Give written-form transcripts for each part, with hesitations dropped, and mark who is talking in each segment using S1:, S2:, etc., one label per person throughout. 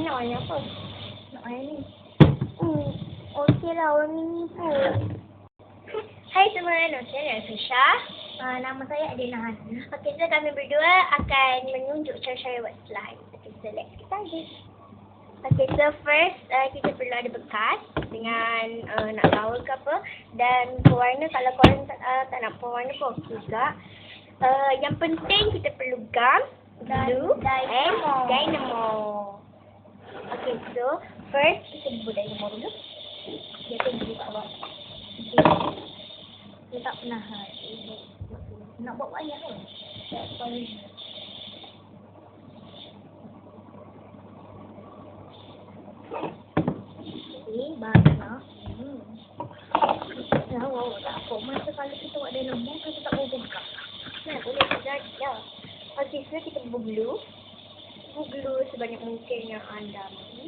S1: banyak apa? Nak air ni. Okey lah, warna ni pun. Hai semua, nama saya Nurain Farisha. Nama saya Adina. Okey, so kami berdua akan menunjuk cara-cara buat slime. Okey, so let's get started. Okey, so first kita perlu ada bekas dengan nak gaul ke apa. Dan pewarna, kalau korang tak nak pewarna pun okey juga. Yang penting kita perlu gum, glue and dynamo. Okey, so first kita buat dynamo dulu. Dia tinggi kat bawah. Dia tak pernah nak buat banyak pun. Tak boleh. Ni banyak. Wow, tak apa. Masa kalau kita buat dynamo, kita tak boleh buka. Boleh jadi ya. Okey, so kita bubuh glue sebanyak mungkin yang anda mahu.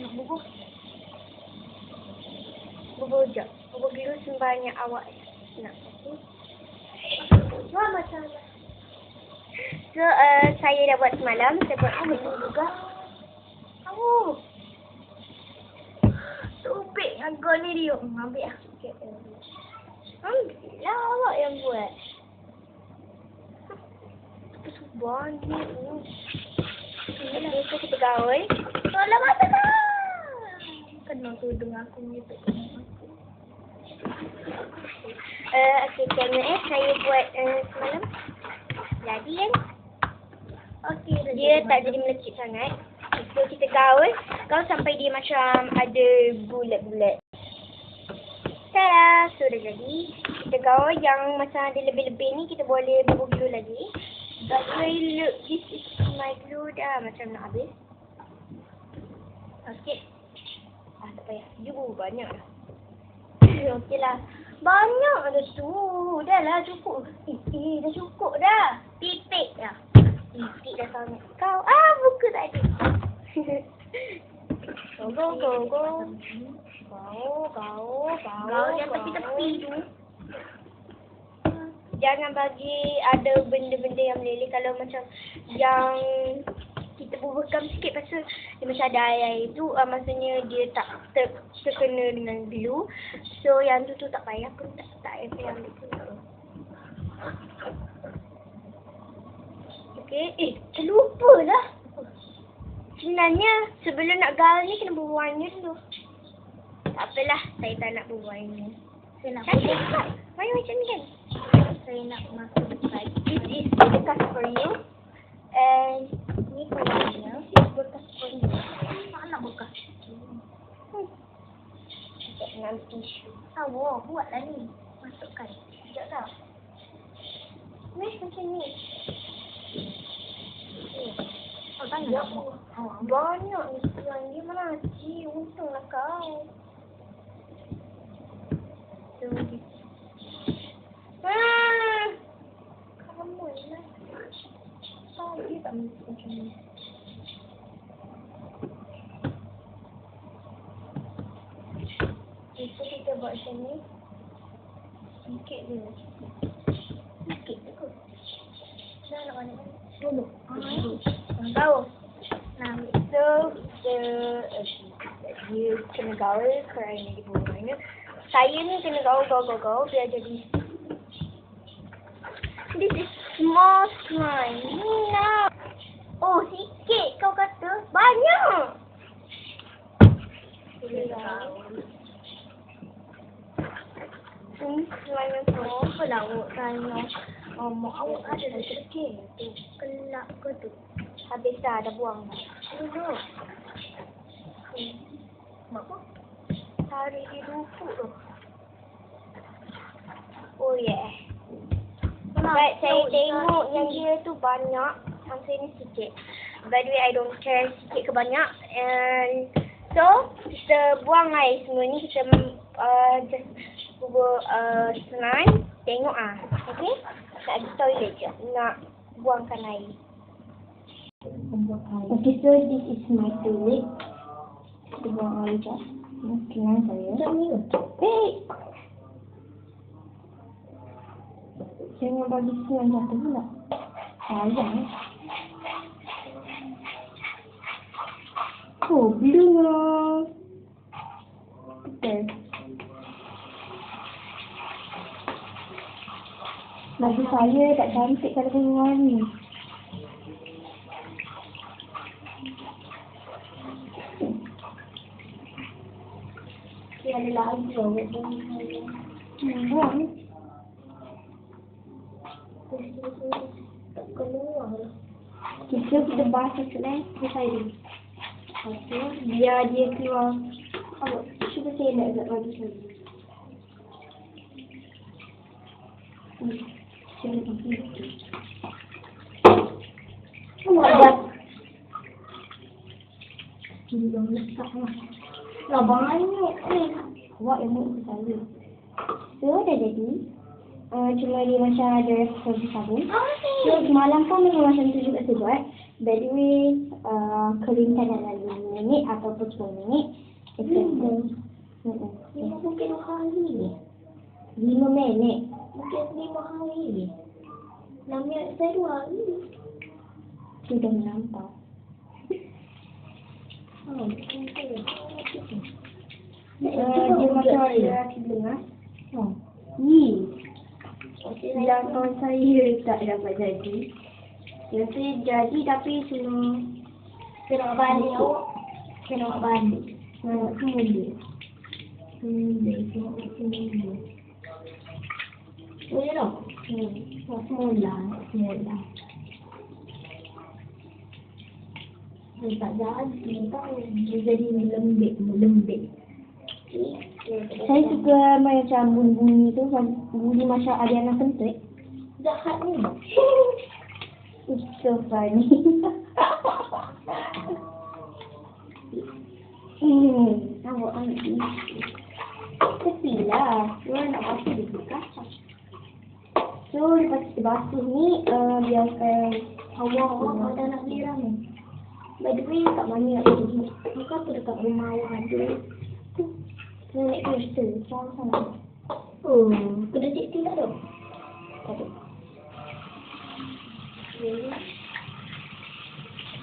S1: Nak bubuh je. Bubuh glue sebanyak awak nak. Wah, macam so, saya dah buat semalam. Saya buat hari juga. Tupik agak ni dia. Ambil lah sikit. Ambil lah awak yang buat. Banyak ni. Okey, so kita gaul. Tolong mata dah. Kena tudung aku ni tu. Okey, tengok saya buat semalam. Jadi kan? Okey, dia tak jadi melekit sangat. So kita gaul sampai dia macam ada bulat-bulat. Tada! So dah jadi. Kita gaul yang macam ada lebih-lebih ni kita boleh bubuh glue lagi. But look, this is my glue dah macam nak habis. Sikit. Tak payah. Banyak dah. Okey lah. Banyak dah tu. Dah lah cukup. Dah cukup dah. Titik dah. Titik dah sangat. Kau. Buka tak ada. Go. Kau yang tepi-tepi tu. Jangan bagi ada benda-benda yang meleleh. Kalau macam yang kita bubuhkan sikit pasal dia macam ada air tu, maksudnya dia tak terkena dengan glue. So yang tu tak payah pun, tak payah ambil pun. Okey, terlupa lah. Sebenarnya sebelum nak gaul ni kena bubuh warna dulu. Tak apalah, saya tak nak bubuh warna. Saya nak cantik tak? Warna macam ni kan? Saya nak masuk dekat. This is bekas for you. And ni pewarna. This is bekas for you. Tak nak bekas. Sekejap dengan tisu. Buatlah ni. Masukkan. Sekejap tau. Ni macam ni. Banyak ni sekarang. Dia mana cik. Untunglah kau. So, kamu lah. Dia tak macam ni. So kita buat macam ni. Sikit je. Sikit je kot. Dah nak mana? Dulu. Tahu. Nah, so dia kena gaul kerana dia bubuh. Saya ni kena gaul biar jadi. This is small slime. No. Sikit kau kata. Banyak. Slime yang small. Apa lah awak tanya? Mak awak ada dah sikit. Kelak ke tu? Habis dah buang. Duduk. Mak apa? Tarik di rupuk tu. Oh yeah. But saya tengok yang dia tu banyak. Yang saya ni sikit. By the way, I don't care sikit ke banyak. And so, kita buang air semua ni. Kita just bubuh slime. Tengok okay? Nak pergi toilet je. Nak buangkan air. Okay, so this is my toilet. Kita buang air je. Senang saya. Macam ni ke? Jangan bagi senang jatuh pula. Jangan. Oh, blue. Betul. Bagi saya tak cantik kalau punya warna. Dia ada lagi tau. Tak keluar. Kita bahas selain saya. Okay, biar dia keluar. Oh, cuba saya nak agak lagi sekali. Dia letak lah. Lah banyak ni. Awak yang muka saya. So, dah jadi. Cuma dia macam ada rasa sabun. So, semalam pun memang macam tu juga saya buat. By the way, keringkan dalam 5 minit ataupun 10 minit. Mungkin 2 hari. 5 minit. Mungkin 5 hari. 6 minit saya 2 hari. Sudah melampau. Dia macam ada dengar. Ni. Yang kawan saya tak dapat jadi. Yang saya jadi tapi semua kena balik awak. Kena balik. Semua dia. Boleh tak? Semula. Dia tak jadi. Dia jadi lembik. Saya suka macam bunyi tu. Bunyi macam ada anak kentut. Jahat ni. It's so funny. Awak ambil ni. Tepilah. Dia nak basuh dia kacang. So, lepas kita basuh ni, biarkan awak ada nak beli ramen. By the way, kat mana nak beli? Maka tu dekat rumah awak ada. Nenek kereta. Sama-sama. Oh, kena cik tak ada? Tak ada.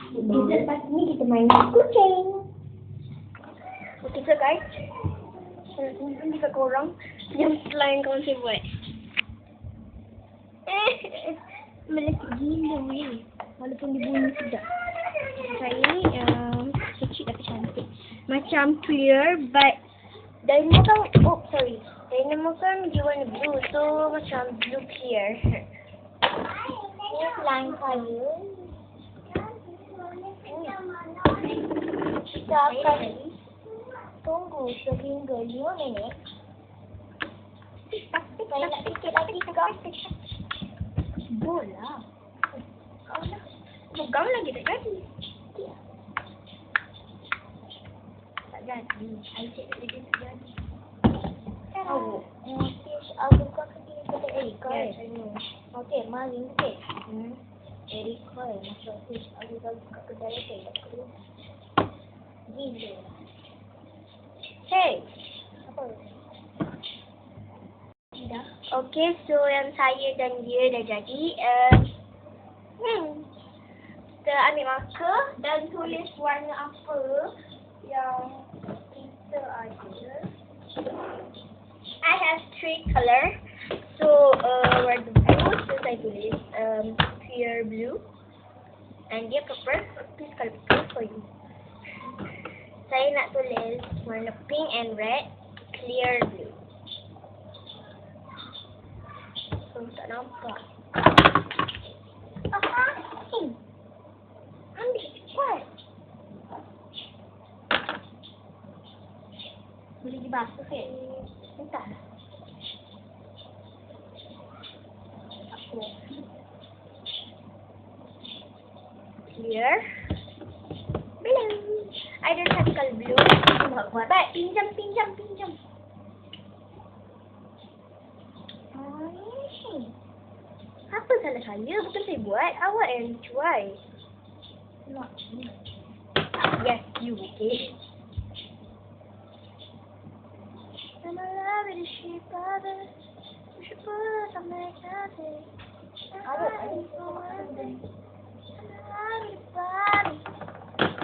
S1: Kita lepas ni kita main kucing. Okay, so guys. Saya tunjuk dekat korang yang setelah yang kawan saya buat. Melekit gila weh. Walaupun dia bunyi sedap. Saya ni kecil tapi cantik. Macam clear but Dynamo kan, Dynamo kan dia warna blue. So macam blue clear. Ini line saya. Kita akan tunggu sehingga 5 minit. Saya nak sikit lagi ke? Bola. Pegang lagi tak jadi. Tak jadi. Saya cek dia tak jadi. Awak. Fish agak kecil pada Erika. Okey, mari sikit. Erika macam fish agak kat kedai saya tak perlu. Gila. Hey. Apa? Dah. Okey, so yang saya dan dia dah jadi. Kita ambil marker dan tulis warna apa yang kita ada. I have 3 color. So warna blue, so saya tulis clear blue. And dia purple, please color pink for you. Saya nak tulis warna pink and red, clear blue. So tak nampak. Ambil cepat. Boleh dibasuh ke? Entahlah. Aku. Clear. Blue. I don't have color blue. Baik, pinjam. Apa salah saya? Betul saya buat. Awak yang cuai. Not me. Yes, you okay.